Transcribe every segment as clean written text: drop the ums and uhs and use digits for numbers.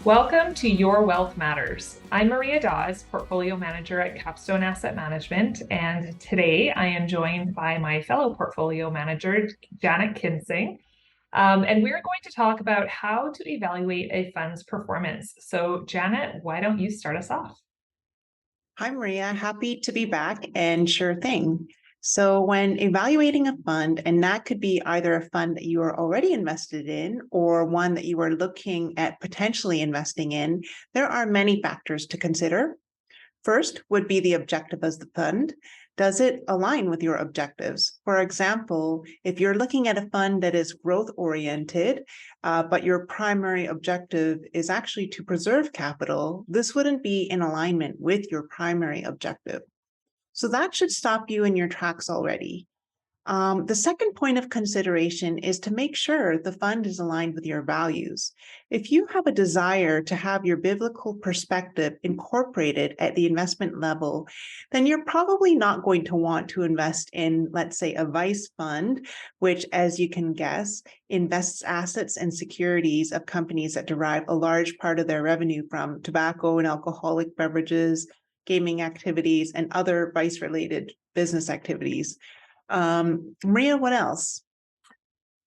Welcome to Your Wealth Matters. I'm Maria Dawes, Portfolio Manager at Capstone Asset Management, and today I am joined by my fellow Portfolio Manager, Janet Kinsing, and we're going to talk about how to evaluate a fund's performance. So Janet, why don't you start us off? Hi, Maria. Happy to be back, and sure thing. So when evaluating a fund, and that could be either a fund that you are already invested in or one that you are looking at potentially investing in, there are many factors to consider. First would be the objective of the fund. Does it align with your objectives? For example, if you're looking at a fund that is growth oriented, but your primary objective is actually to preserve capital, this wouldn't be in alignment with your primary objective. So that should stop you in your tracks already. The second point of consideration is to make sure the fund is aligned with your values. If you have a desire to have your biblical perspective incorporated at the investment level, then you're probably not going to want to invest in, let's say, a vice fund, which, as you can guess, invests assets and securities of companies that derive a large part of their revenue from tobacco and alcoholic beverages, gaming activities, and other vice-related business activities. Maria, what else?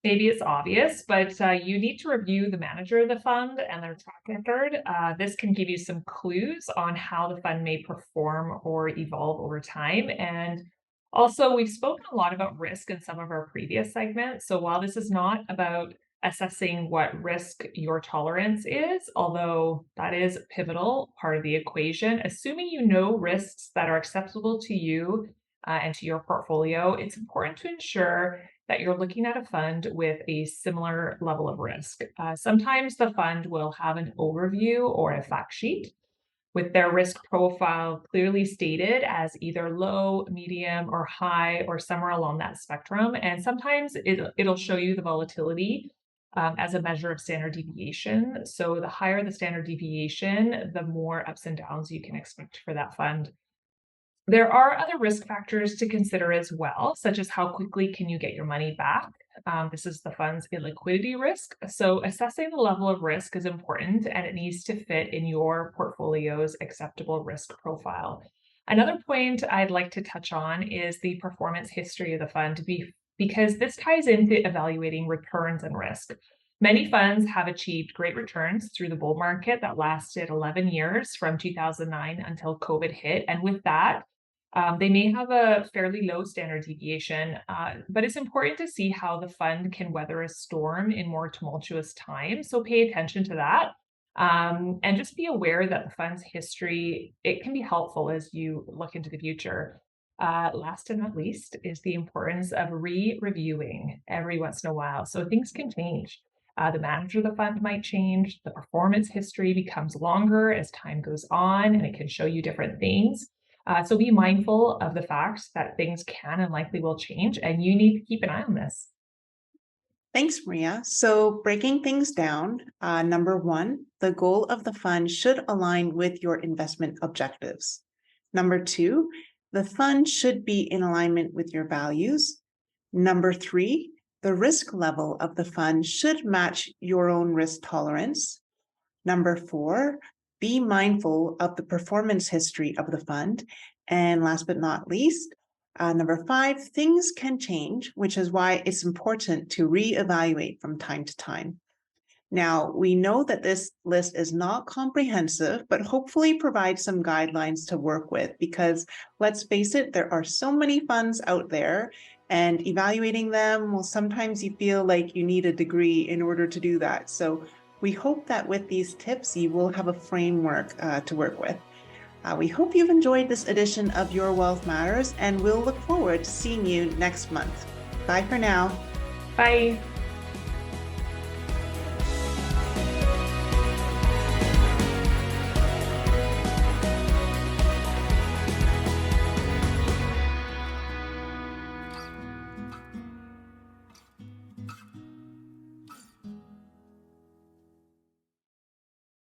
Maybe it's obvious, but you need to review the manager of the fund and their track record. This can give you some clues on how the fund may perform or evolve over time. And also, we've spoken a lot about risk in some of our previous segments. So while this is not about assessing what risk your tolerance is, although that is a pivotal part of the equation, assuming you know risks that are acceptable to you and to your portfolio, it's important to ensure that you're looking at a fund with a similar level of risk. Sometimes the fund will have an overview or a fact sheet with their risk profile clearly stated as either low, medium, or high, or somewhere along that spectrum. And sometimes it'll show you the volatility as a measure of standard deviation. So the higher the standard deviation, the more ups and downs you can expect for that fund. There are other risk factors to consider as well, such as how quickly can you get your money back. This is the fund's illiquidity risk. So assessing the level of risk is important and it needs to fit in your portfolio's acceptable risk profile. Another point I'd like to touch on is the performance history of the fund because this ties into evaluating returns and risk. Many funds have achieved great returns through the bull market that lasted 11 years from 2009 until COVID hit. And with that, they may have a fairly low standard deviation, but it's important to see how the fund can weather a storm in more tumultuous times. So pay attention to that. And just be aware that the fund's history, it can be helpful as you look into the future. Last and not least is the importance of reviewing every once in a while. So things can change. The manager of the fund might change. The performance history becomes longer as time goes on, and it can show you different things. So be mindful of the fact that things can and likely will change, and you need to keep an eye on this. Thanks, Maria. So breaking things down, number one, the goal of the fund should align with your investment objectives. Number two, the fund should be in alignment with your values. Number three, the risk level of the fund should match your own risk tolerance. Number four, be mindful of the performance history of the fund. And last but not least, number five, things can change, which is why it's important to reevaluate from time to time. Now, we know that this list is not comprehensive, but hopefully provides some guidelines to work with because let's face it, there are so many funds out there and evaluating them, well, sometimes you feel like you need a degree in order to do that. So we hope that with these tips, you will have a framework to work with. We hope you've enjoyed this edition of Your Wealth Matters, and we'll look forward to seeing you next month. Bye for now. Bye.